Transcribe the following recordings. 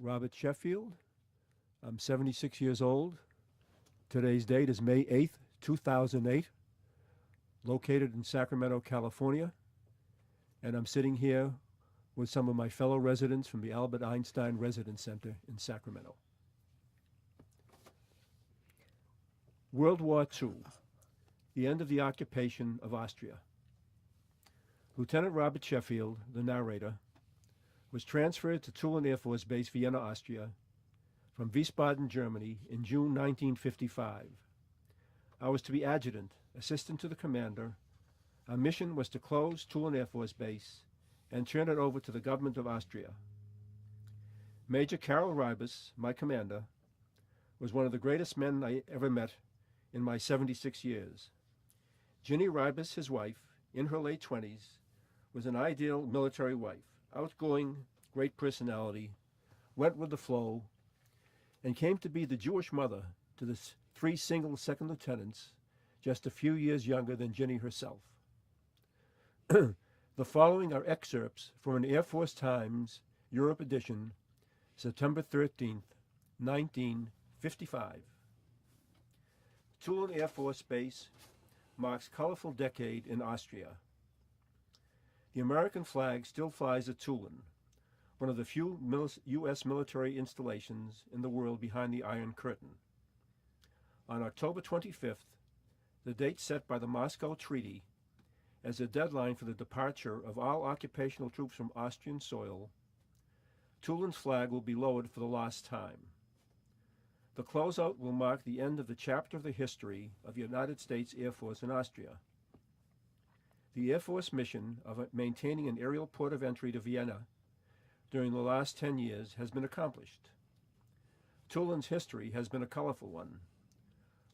Robert Sheffield. I'm 76 years old. Today's date is May 8th, 2008, located in Sacramento, California. And I'm sitting here with some of my fellow residents from the Albert Einstein Residence Center in Sacramento. World War II, the end of the occupation of Austria. Lieutenant Robert Sheffield, the narrator, was transferred to Tulen Air Force Base, Vienna, Austria, from Wiesbaden, Germany, in June 1955. I was to be adjutant, assistant to the commander. Our mission was to close Tulen Air Force Base and turn it over to the government of Austria. Major Karl Ribas, my commander, was one of the greatest men I ever met in my 76 years. Ginny Ribas, his wife, in her late 20s, was an ideal military wife, outgoing, great personality, went with the flow, and came to be the Jewish mother to the three single second lieutenants, just a few years younger than Ginny herself. The following are excerpts from an Air Force Times Europe edition, September 13th, 1955. Tulen Air Force Base marks colorful decade in Austria. The American flag still flies at Tulen, one of the few U.S. military installations in the world behind the Iron Curtain. On October 25th, the date set by the Moscow Treaty as a deadline for the departure of all occupational troops from Austrian soil, Tulen's flag will be lowered for the last time. The closeout will mark the end of the chapter of the history of the United States Air Force in Austria. The Air Force mission of maintaining an aerial port of entry to Vienna during the last 10 years has been accomplished. Tulen's history has been a colorful one.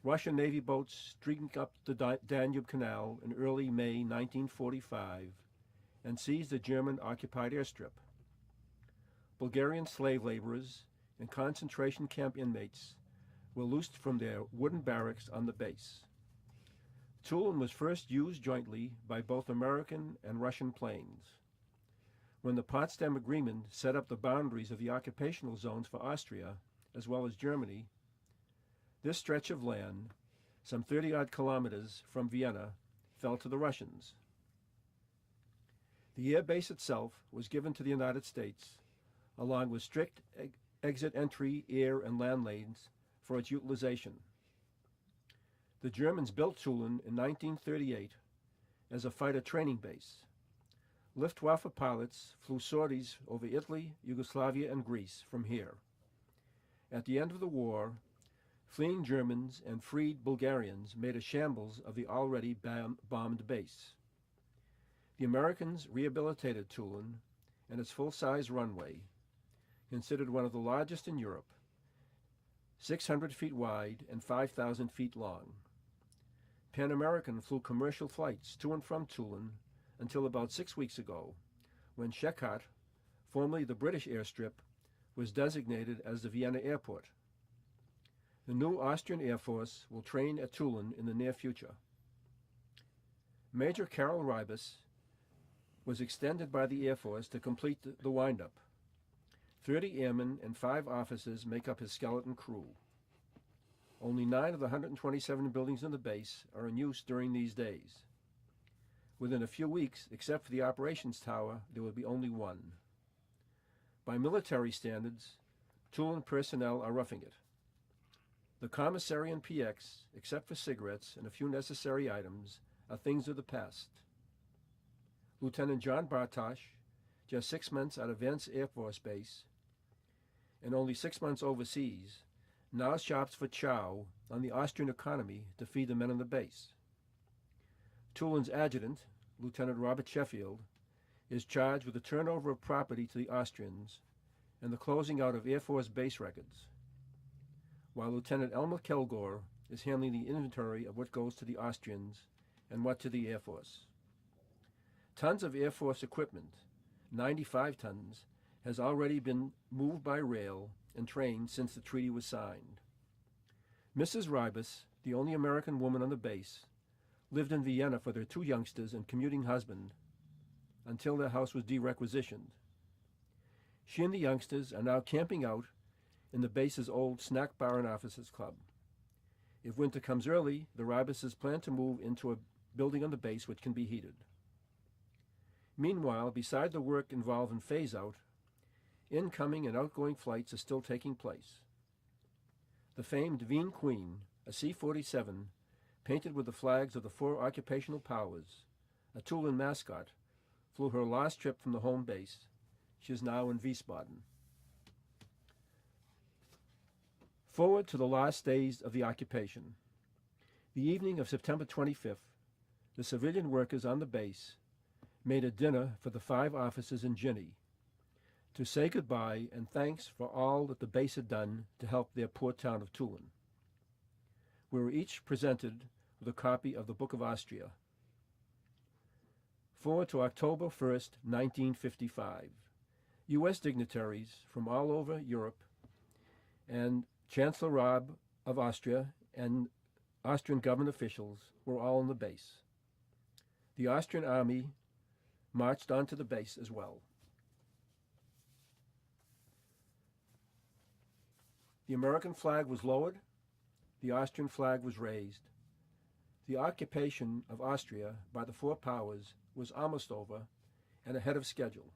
Russian Navy boats streaking up the Danube Canal in early May 1945 and seized the German-occupied airstrip. Bulgarian slave laborers and concentration camp inmates were loosed from their wooden barracks on the base. Tulen was first used jointly by both American and Russian planes. When the Potsdam Agreement set up the boundaries of the occupational zones for Austria, as well as Germany, this stretch of land, some 30-odd kilometers from Vienna, fell to the Russians. The air base itself was given to the United States, along with strict exit-entry air and land lanes for its utilization. The Germans built Tulen in 1938 as a fighter training base. Luftwaffe pilots flew sorties over Italy, Yugoslavia, and Greece from here. At the end of the war, fleeing Germans and freed Bulgarians made a shambles of the already bombed base. The Americans rehabilitated Tulen and its full-size runway, considered one of the largest in Europe, 600 feet wide and 5,000 feet long. Pan American flew commercial flights to and from Tulen until about 6 weeks ago, when Shekat, formerly the British airstrip, was designated as the Vienna airport. The new Austrian Air Force will train at Tulen in the near future. Major Karl Ribas was extended by the Air Force to complete the windup. 30 airmen and 5 officers make up his skeleton crew. Only 9 of the 127 buildings in the base are in use during these days. Within a few weeks, except for the operations tower, there will be only 1. By military standards, Tulen personnel are roughing it. The commissary and PX, except for cigarettes and a few necessary items, are things of the past. Lieutenant John Bartosh, just 6 months out of Vance Air Force Base, and only 6 months overseas, now shops for chow on the Austrian economy to feed the men on the base. Tulen's adjutant, Lieutenant Robert Sheffield, is charged with the turnover of property to the Austrians and the closing out of Air Force base records, while Lieutenant Elmer Kilgore is handling the inventory of what goes to the Austrians and what to the Air Force. Tons of Air Force equipment, 95 tons, has already been moved by rail and train since the treaty was signed. Mrs. Ribas, the only American woman on the base, lived in Vienna for their 2 youngsters and commuting husband until their house was derequisitioned. She and the youngsters are now camping out in the base's old snack bar and officers club. If winter comes early, the Ribuses plan to move into a building on the base which can be heated. Meanwhile, beside the work involved in phase-out, incoming and outgoing flights are still taking place. The famed Wien Queen, a C-47, painted with the flags of the 4 occupational powers, a Tulen mascot, flew her last trip from the home base. She is now in Wiesbaden. Forward to the last days of the occupation. The evening of September 25th, the civilian workers on the base made a dinner for the 5 officers and Ginny to say goodbye and thanks for all that the base had done to help their poor town of Tulen. We were each presented with a copy of the Book of Austria. Forward to October 1st, 1955. U.S. dignitaries from all over Europe and Chancellor Raab of Austria and Austrian government officials were all on the base. The Austrian army marched onto the base as well. The American flag was lowered. The Austrian flag was raised. The occupation of Austria by the 4 powers was almost over and ahead of schedule.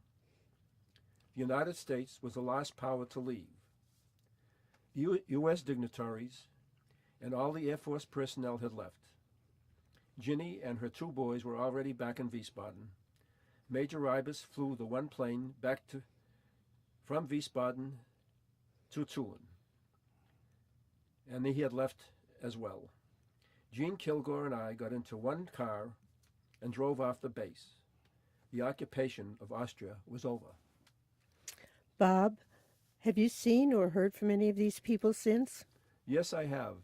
The United States was the last power to leave. The U.S. dignitaries and all the Air Force personnel had left. Ginny and her 2 boys were already back in Wiesbaden. Major Ribus flew the 1 plane back from Wiesbaden to Tulen, and he had left as well. Gene Kilgore and I got into 1 car and drove off the base. The occupation of Austria was over. Bob, have you seen or heard from any of these people since? Yes, I have.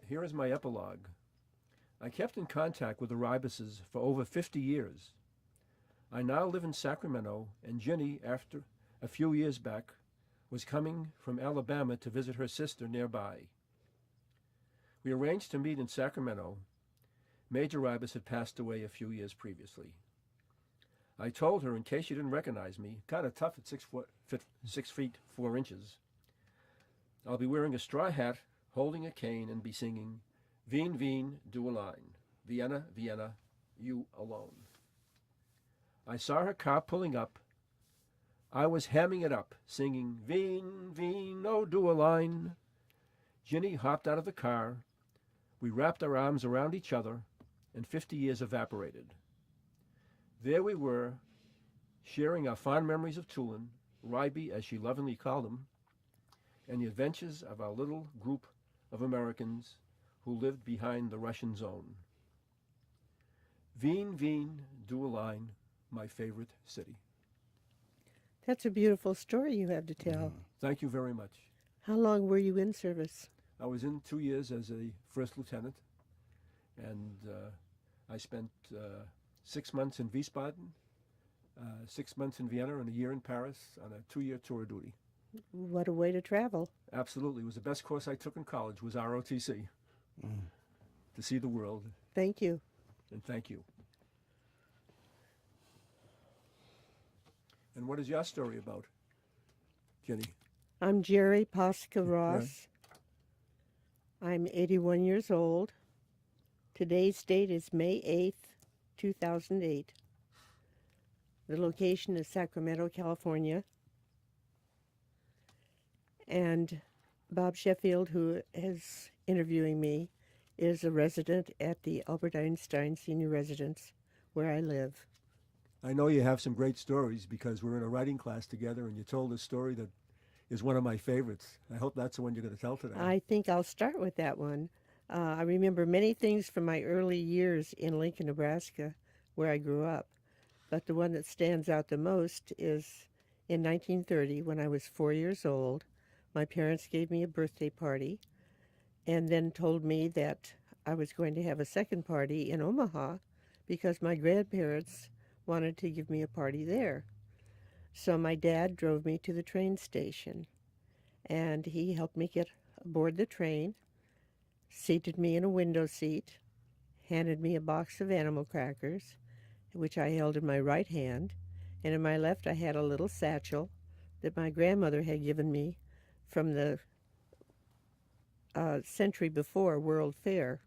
Here is my epilogue. I kept in contact with the Ribuses for over 50 years. I now live in Sacramento, and Ginny, after a few years back, was coming from Alabama to visit her sister nearby. We arranged to meet in Sacramento. Major Ribus had passed away a few years previously. I told her, in case she didn't recognize me, kind of tough at 6 feet 4 inches, I'll be wearing a straw hat, holding a cane, and be singing, Wien, Wien, du allein, Vienna, Vienna, you alone. I saw her car pulling up. I was hamming it up, singing, Wien, Wien, oh, du allein. Ginny hopped out of the car. We wrapped our arms around each other, and 50 years evaporated. There we were, sharing our fond memories of Tulen, Ribe as she lovingly called him, and the adventures of our little group of Americans who lived behind the Russian zone. Wien, Wien, du allein, my favorite city. That's a beautiful story you have to tell. Thank you very much. How long were you in service? I was in 2 years as a first lieutenant, and I spent 6 months in Wiesbaden, 6 months in Vienna, and a year in Paris on a 2-year tour of duty. What a way to travel. Absolutely. It was the best course I took in college, was ROTC, to see the world. Thank you. And thank you. And what is your story about, Jenny? I'm Gerry Poska Ross. I'm 81 years old. Today's date is May 8th, 2008. The location is Sacramento, California. And Bob Sheffield, who is interviewing me, is a resident at the Albert Einstein Senior Residence, where I live. I know you have some great stories because we're in a writing class together, and you told a story that is one of my favorites. I hope that's the one you're going to tell today. I think I'll start with that one. I remember many things from my early years in Lincoln, Nebraska, where I grew up. But the one that stands out the most is in 1930, when I was 4 years old. My parents gave me a birthday party and then told me that I was going to have a second party in Omaha because my grandparents wanted to give me a party there. So my dad drove me to the train station, and he helped me get aboard the train, seated me in a window seat, handed me a box of animal crackers, which I held in my right hand, and in my left I had a little satchel that my grandmother had given me from the century before World Fair.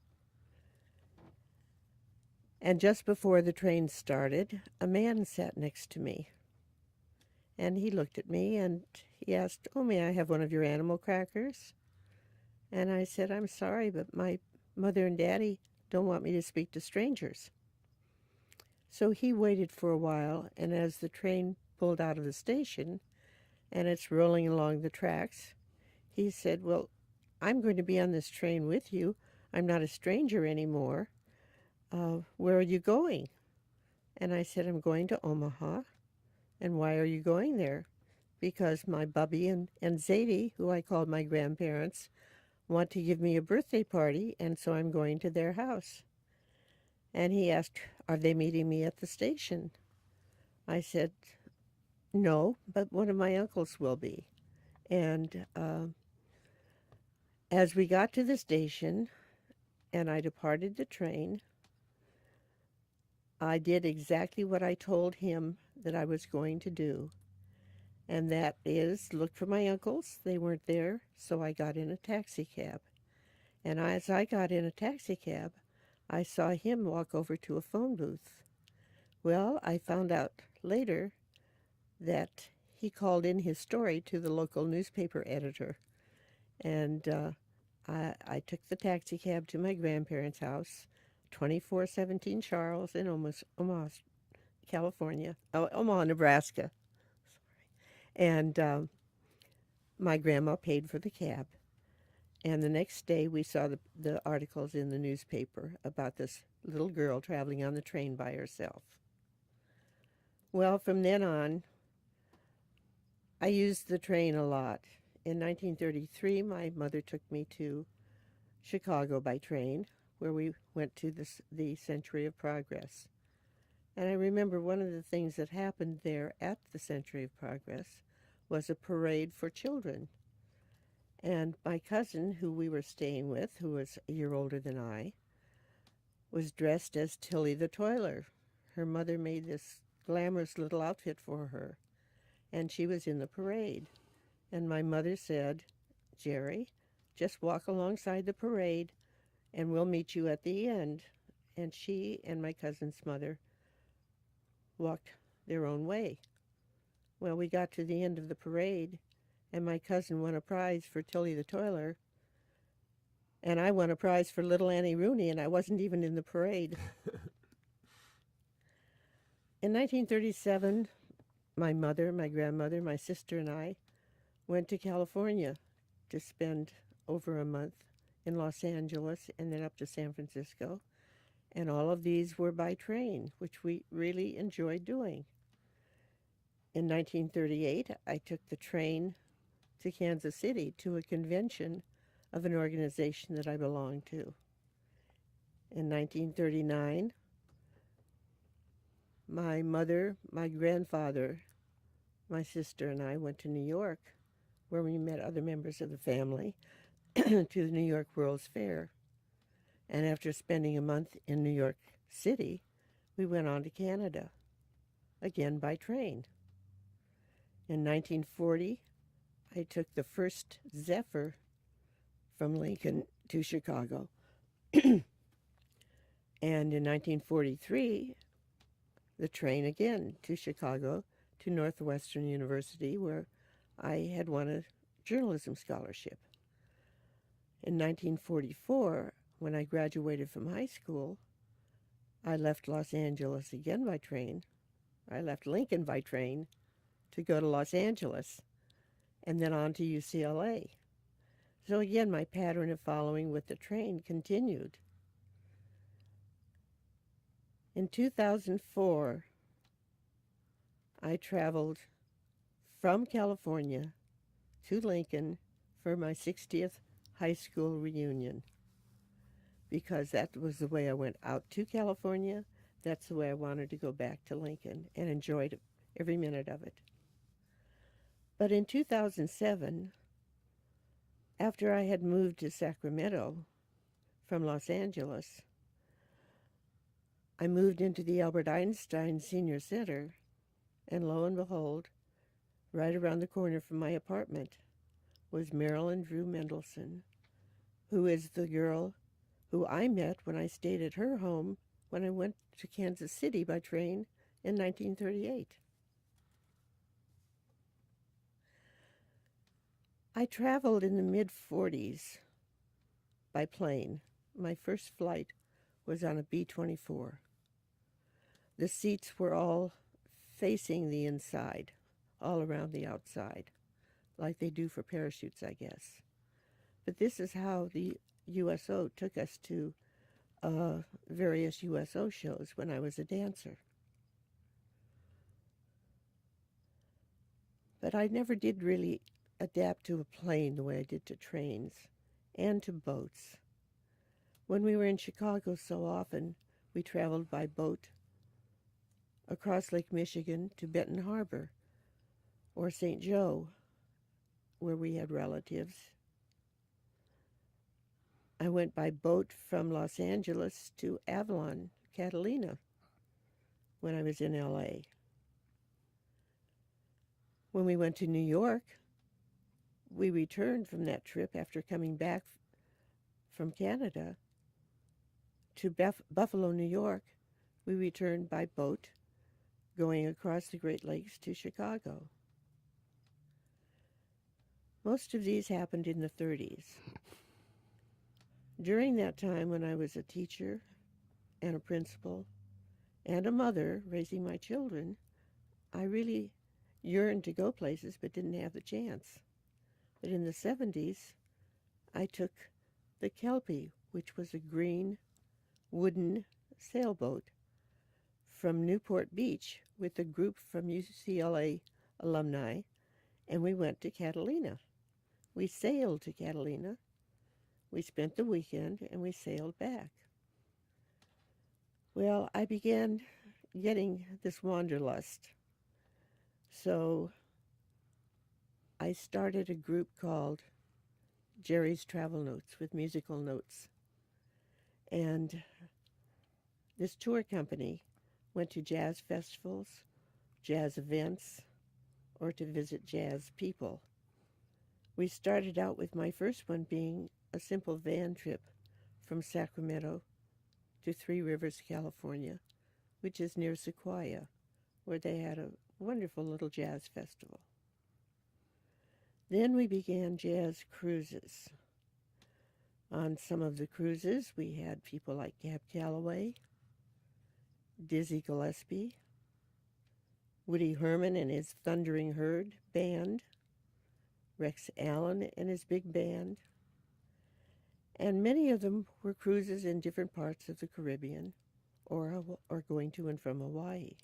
And just before the train started, a man sat next to me. And he looked at me and he asked, "Oh, may I have one of your animal crackers?" And I said, "I'm sorry, but my mother and daddy don't want me to speak to strangers." So he waited for a while, and as the train pulled out of the station and it's rolling along the tracks, he said, "Well, I'm going to be on this train with you. I'm not a stranger anymore. Where are you going?" And I said, "I'm going to Omaha." "And why are you going there?" "Because my Bubby and Zadie, who I called my grandparents, want to give me a birthday party, and so I'm going to their house." And he asked, "Are they meeting me at the station?" I said, "No, but one of my uncles will be." And as we got to the station and I departed the train, I did exactly what I told him that I was going to do. And that is look for my uncles. They weren't there, so I got in a taxi cab. And as I got in a taxi cab, I saw him walk over to a phone booth. Well, I found out later that he called in his story to the local newspaper editor. And I took the taxi cab to my grandparents' house, 2417 Charles in Omaha, California. Oh, Omaha, Nebraska. And my grandma paid for the cab. And the next day we saw the articles in the newspaper about this little girl traveling on the train by herself. Well, from then on, I used the train a lot. In 1933, my mother took me to Chicago by train, where we went to the Century of Progress. And I remember one of the things that happened there at the Century of Progress was a parade for children. And my cousin, who we were staying with, who was a year older than I, was dressed as Tilly the Toiler. Her mother made this glamorous little outfit for her, and she was in the parade. And my mother said, "Gerry, just walk alongside the parade, and we'll meet you at the end." And she and my cousin's mother walked their own way. Well, we got to the end of the parade, and my cousin won a prize for Tilly the Toiler, and I won a prize for Little Annie Rooney, and I wasn't even in the parade. In 1937, my mother, my grandmother, my sister, and I went to California to spend over a month in Los Angeles and then up to San Francisco. And all of these were by train, which we really enjoyed doing. In 1938, I took the train to Kansas City to a convention of an organization that I belonged to. In 1939, my mother, my grandfather, my sister, and I went to New York, where we met other members of the family, to the New York World's Fair. And after spending a month in New York City, we went on to Canada, again by train. In 1940, I took the first Zephyr from Lincoln to Chicago. And in 1943, the train again to Chicago, to Northwestern University, where I had won a journalism scholarship. In 1944, when I graduated from high school, I left Los Angeles again by train. I left Lincoln by train to go to Los Angeles and then on to UCLA. So again, my pattern of following with the train continued. In 2004, I traveled from California to Lincoln for my 60th high school reunion, because that was the way I went out to California. That's the way I wanted to go back to Lincoln, and enjoyed every minute of it. But in 2007, after I had moved to Sacramento from Los Angeles, I moved into the Albert Einstein Senior Center, and lo and behold, right around the corner from my apartment was Marilyn Drew Mendelson, who is the girl who I met when I stayed at her home when I went to Kansas City by train in 1938. I traveled in the mid-40s by plane. My first flight was on a B-24. The seats were all facing the inside, all around the outside, like they do for parachutes, I guess. But this is how the USO took us to various USO shows when I was a dancer. But I never did really adapt to a plane the way I did to trains and to boats. When we were in Chicago so often, we traveled by boat across Lake Michigan to Benton Harbor or St. Joe, where we had relatives. I went by boat from Los Angeles to Avalon, Catalina, when I was in LA. When we went to New York, we returned from that trip after coming back from Canada to Buffalo, New York. We returned by boat, going across the Great Lakes to Chicago. Most of these happened in the 30s. During that time when I was a teacher and a principal and a mother raising my children, I really yearned to go places but didn't have the chance. But in the 70s, I took the Kelpie, which was a green wooden sailboat, from Newport Beach with a group from UCLA alumni, and we went to Catalina. We sailed to Catalina. We spent the weekend, and we sailed back. Well, I began getting this wanderlust. So I started a group called Gerry's Travel Notes with musical notes. And this tour company went to jazz festivals, jazz events, or to visit jazz people. We started out with my first one being a simple van trip from Sacramento to Three Rivers, California, which is near Sequoia, where they had a wonderful little jazz festival. Then we began jazz cruises. On some of the cruises, we had people like Cab Calloway, Dizzy Gillespie, Woody Herman and his Thundering Herd band, Rex Allen and his big band, and many of them were cruises in different parts of the Caribbean or going to and from Hawaii.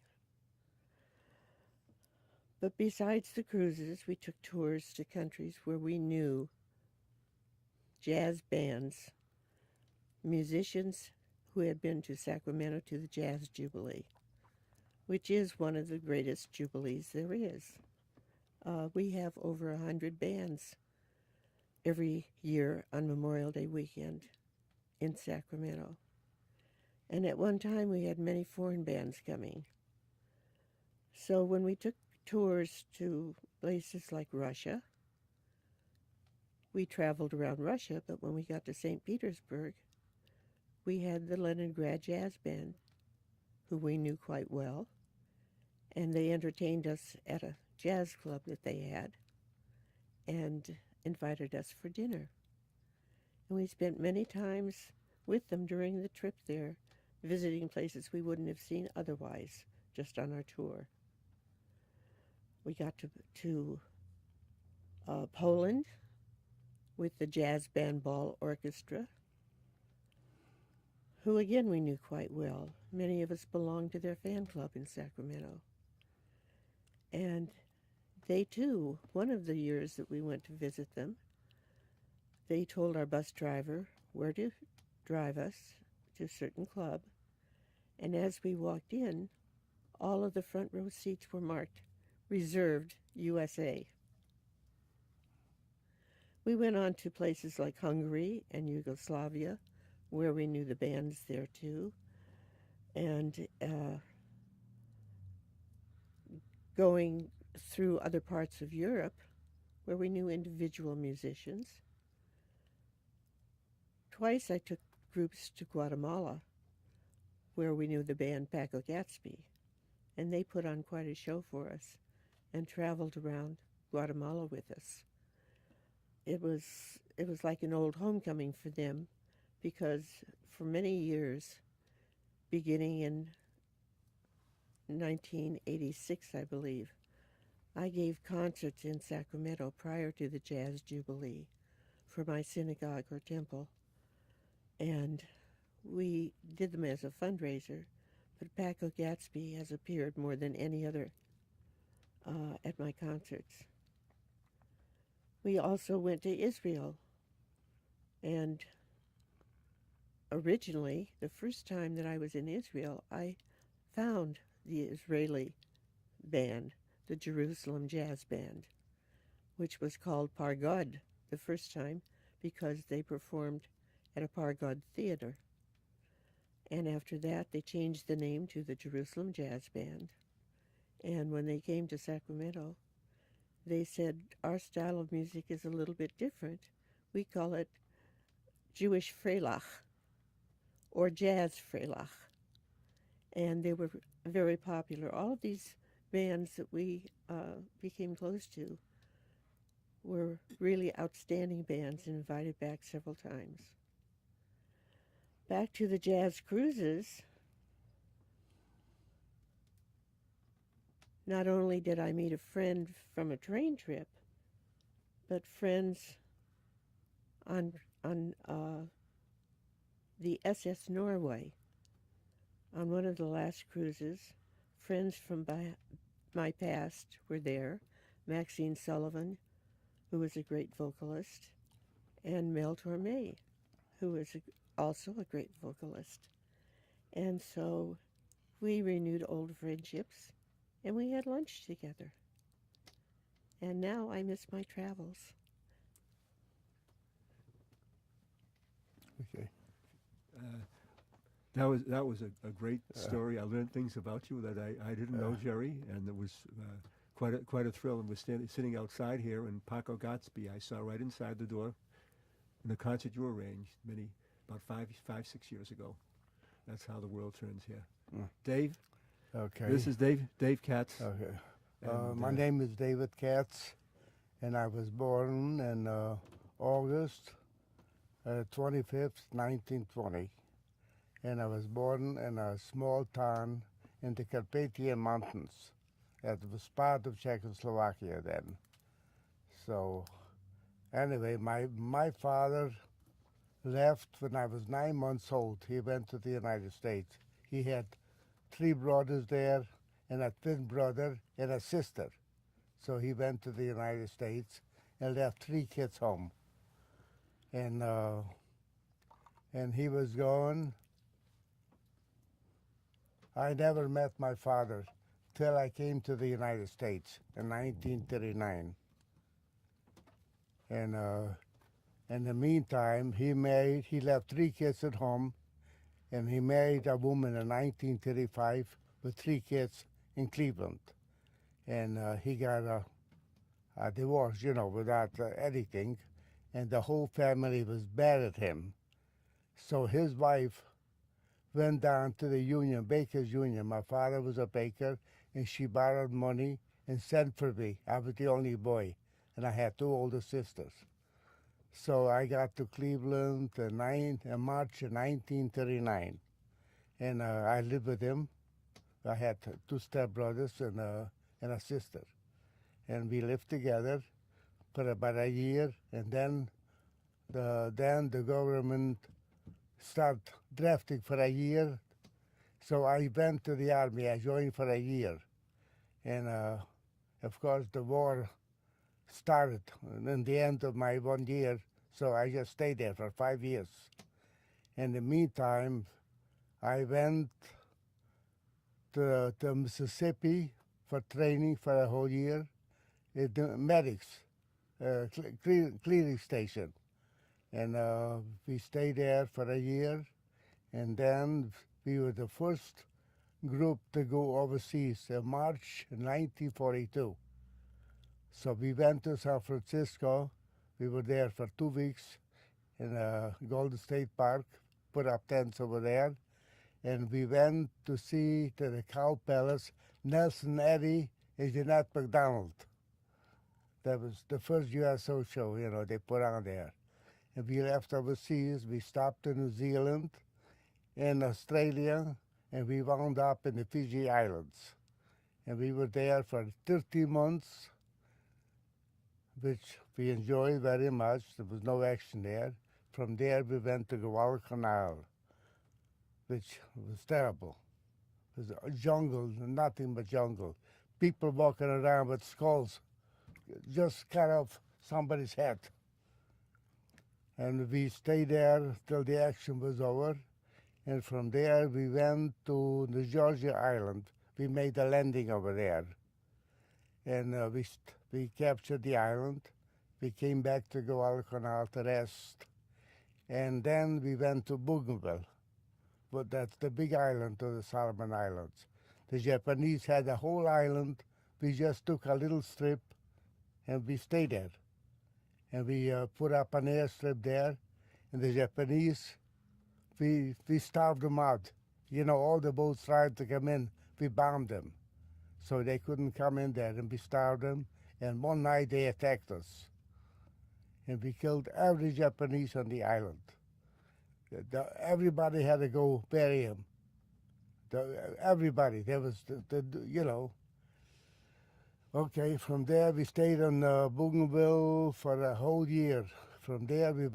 But besides the cruises, we took tours to countries where we knew jazz bands, musicians who had been to Sacramento to the Jazz Jubilee, which is one of the greatest jubilees there is. We have over 100 bands every year on Memorial Day weekend in Sacramento. And at one time we had many foreign bands coming. So when we took tours to places like Russia, we traveled around Russia, but when we got to St. Petersburg, we had the Leningrad Jazz Band, who we knew quite well, and they entertained us at a jazz club that they had and invited us for dinner. And we spent many times with them during the trip there, visiting places we wouldn't have seen otherwise, just on our tour. We got to Poland with the Jazz Band Ball Orchestra, who again we knew quite well. Many of us belonged to their fan club in Sacramento. And they too, one of the years that we went to visit them, they told our bus driver where to drive us to a certain club. And as we walked in, all of the front row seats were marked Reserved USA. We went on to places like Hungary and Yugoslavia, where we knew the bands there too, and going through other parts of Europe where we knew individual musicians. Twice I took groups to Guatemala where we knew the band Paco Gatsby, and they put on quite a show for us and traveled around Guatemala with us. It was like an old homecoming for them because for many years, beginning in 1986, I believe, I gave concerts in Sacramento prior to the Jazz Jubilee for my synagogue or temple, and we did them as a fundraiser, but Paco Gatsby has appeared more than any other at my concerts. We also went to Israel, and originally, the first time that I was in Israel, I found the Israeli band, the Jerusalem Jazz Band, which was called Pargod the first time because they performed at a Pargod theater. And after that, they changed the name to the Jerusalem Jazz Band. And when they came to Sacramento, they said, our style of music is a little bit different. We call it Jewish Freilach or Jazz Freilach. And they were very popular. All of these bands that we became close to were really outstanding bands and invited back several times. Back to the jazz cruises, not only did I meet a friend from a train trip, but friends on the SS Norway. On one of the last cruises, friends from my past were there, Maxine Sullivan, who was a great vocalist, and Mel Torme, who was also a great vocalist. And so we renewed old friendships, and we had lunch together. And now I miss my travels. Okay. That was a great story. I learned things about you that I didn't know, Gerry, and it was quite a thrill. And we're sitting outside here, and Paco Gatsby I saw right inside the door in the concert you arranged about 5-6 years ago. That's how the world turns here. Dave? Okay. This is Dave Katz. Okay. And, my name is David Katz, and I was born in August 25th, 1920. And I was born in a small town in the Carpathian Mountains. That was part of Czechoslovakia then. So anyway, my father left when I was 9 months old. He went to the United States. He had 3 brothers there and a twin brother and a sister. So he went to the United States and left 3 kids home. And he was gone. I never met my father till I came to the United States in 1939. And in the meantime, he left 3 kids at home, and he married a woman in 1935 with 3 kids in Cleveland. And he got a divorce, without anything, and the whole family was mad at him. So his wife went down to the union, Baker's Union. My father was a baker, and she borrowed money and sent for me. I was the only boy, and I had 2 older sisters. So I got to Cleveland in March of 1939, and I lived with him. I had 2 stepbrothers and a sister, and we lived together for about a year, and then the government started drafting for a year. So I went to the army. I joined for a year, and of course the war started in the end of my 1 year, so I just stayed there for 5 years. In the meantime, I went to Mississippi for training for a whole year at the medics clearing station. And we stayed there for a year, and then we were the first group to go overseas in March 1942. So we went to San Francisco. We were there for 2 weeks in Golden State Park, put up tents over there. And we went to see to the Cow Palace, Nelson Eddy and Jeanette MacDonald. That was the first USO show, they put on there. And we left overseas. We stopped in New Zealand, in Australia, and we wound up in the Fiji Islands. And we were there for 30 months, which we enjoyed very much. There was no action there. From there, we went to Guadalcanal, which was terrible. It was a jungle, nothing but jungle. People walking around with skulls just cut off somebody's head. And we stayed there till the action was over. And from there, we went to the Georgia Island. We made a landing over there. And we captured the island. We came back to Guadalcanal to rest. And then we went to Bougainville. But that's the big island of the Solomon Islands. The Japanese had a whole island. We just took a little strip and we stayed there. And we put up an airstrip there. And the Japanese, we starved them out. All the boats tried to come in. We bombed them. So they couldn't come in there, and we starved them. And one night they attacked us. And we killed every Japanese on the island. Everybody had to go bury him. Everybody. There was, Okay, from there we stayed on Bougainville for a whole year. From there we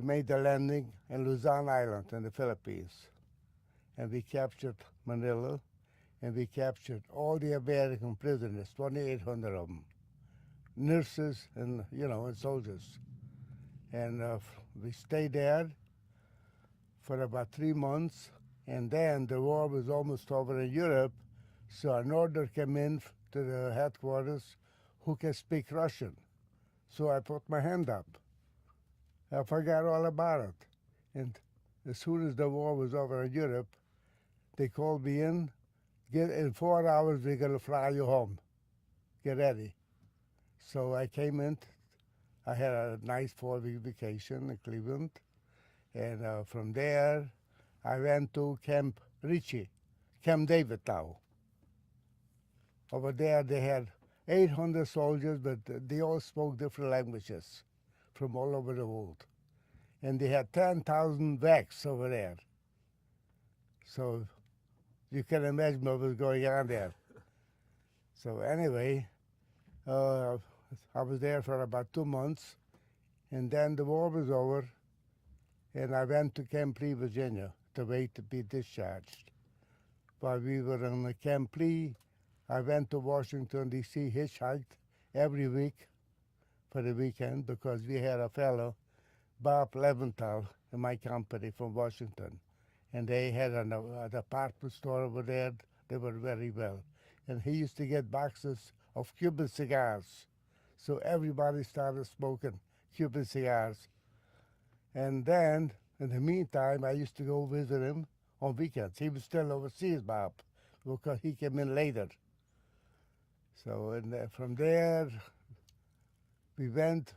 made the landing in Luzon Island in the Philippines. And we captured Manila, and we captured all the American prisoners, 2,800 of them, nurses and, and soldiers. And we stayed there for about 3 months, and then the war was almost over in Europe, so an order came in to the headquarters, who can speak Russian? So I put my hand up. I forgot all about it. And as soon as the war was over in Europe, they called me in. In 4 hours, we're going to fly you home. Get ready. So I came in. I had a nice 4-week vacation in Cleveland. And from there, I went to Camp Ritchie, Camp David now. Over there, they had 800 soldiers, but they all spoke different languages from all over the world. And they had 10,000 VACs over there. So you can imagine what was going on there. So anyway, I was there for about 2 months, and then the war was over, and I went to Camp Lee, Virginia, to wait to be discharged. While we were in Camp Lee, I went to Washington, D.C., hitchhiked every week for the weekend because we had a fellow, Bob Leventhal, in my company from Washington. And they had an apartment store over there. They were very well. And he used to get boxes of Cuban cigars. So everybody started smoking Cuban cigars. And then, in the meantime, I used to go visit him on weekends. He was still overseas, Bob, because he came in later. So from there, we went.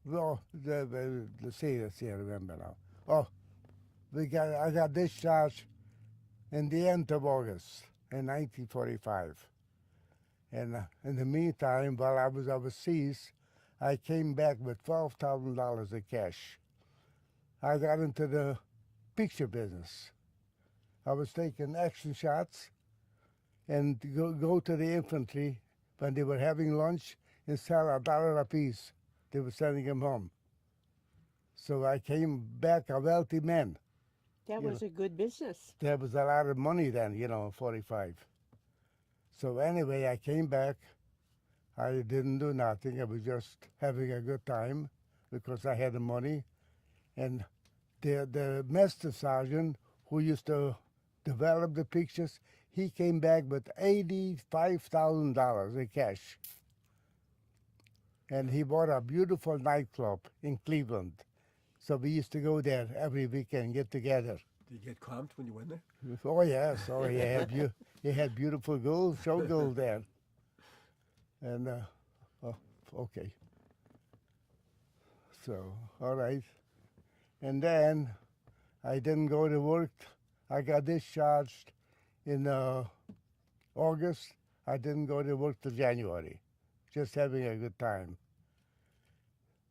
Well, let's see, I remember now. Oh, I got discharged in the end of August in 1945. And in the meantime, while I was overseas, I came back with $12,000 in cash. I got into the picture business. I was taking action shots and go to the infantry when they were having lunch and sell $1 a piece. They were sending them home. So I came back a wealthy man. That was a good business. There was a lot of money then, in 45. So anyway, I came back. I didn't do nothing. I was just having a good time because I had the money. And the master sergeant who used to develop the pictures, he came back with $85,000 in cash. And he bought a beautiful nightclub in Cleveland. So we used to go there every weekend and get together. Did you get comped when you went there? Oh, yes. Oh, he had beautiful girls, show girls there. And, okay. So, all right. And then I didn't go to work. I got discharged in August. I didn't go to work till January, just having a good time.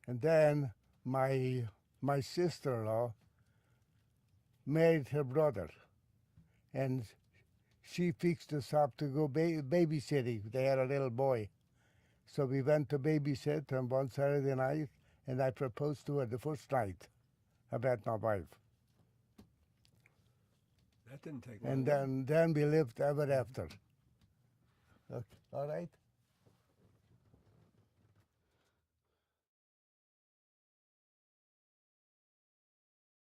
And then my sister-in-law married her brother, and she fixed us up to go babysitting. They had a little boy. So we went to babysit on one Saturday night, and I proposed to her the first night I met my wife. That didn't take long. And then we lived ever after. Okay. All right?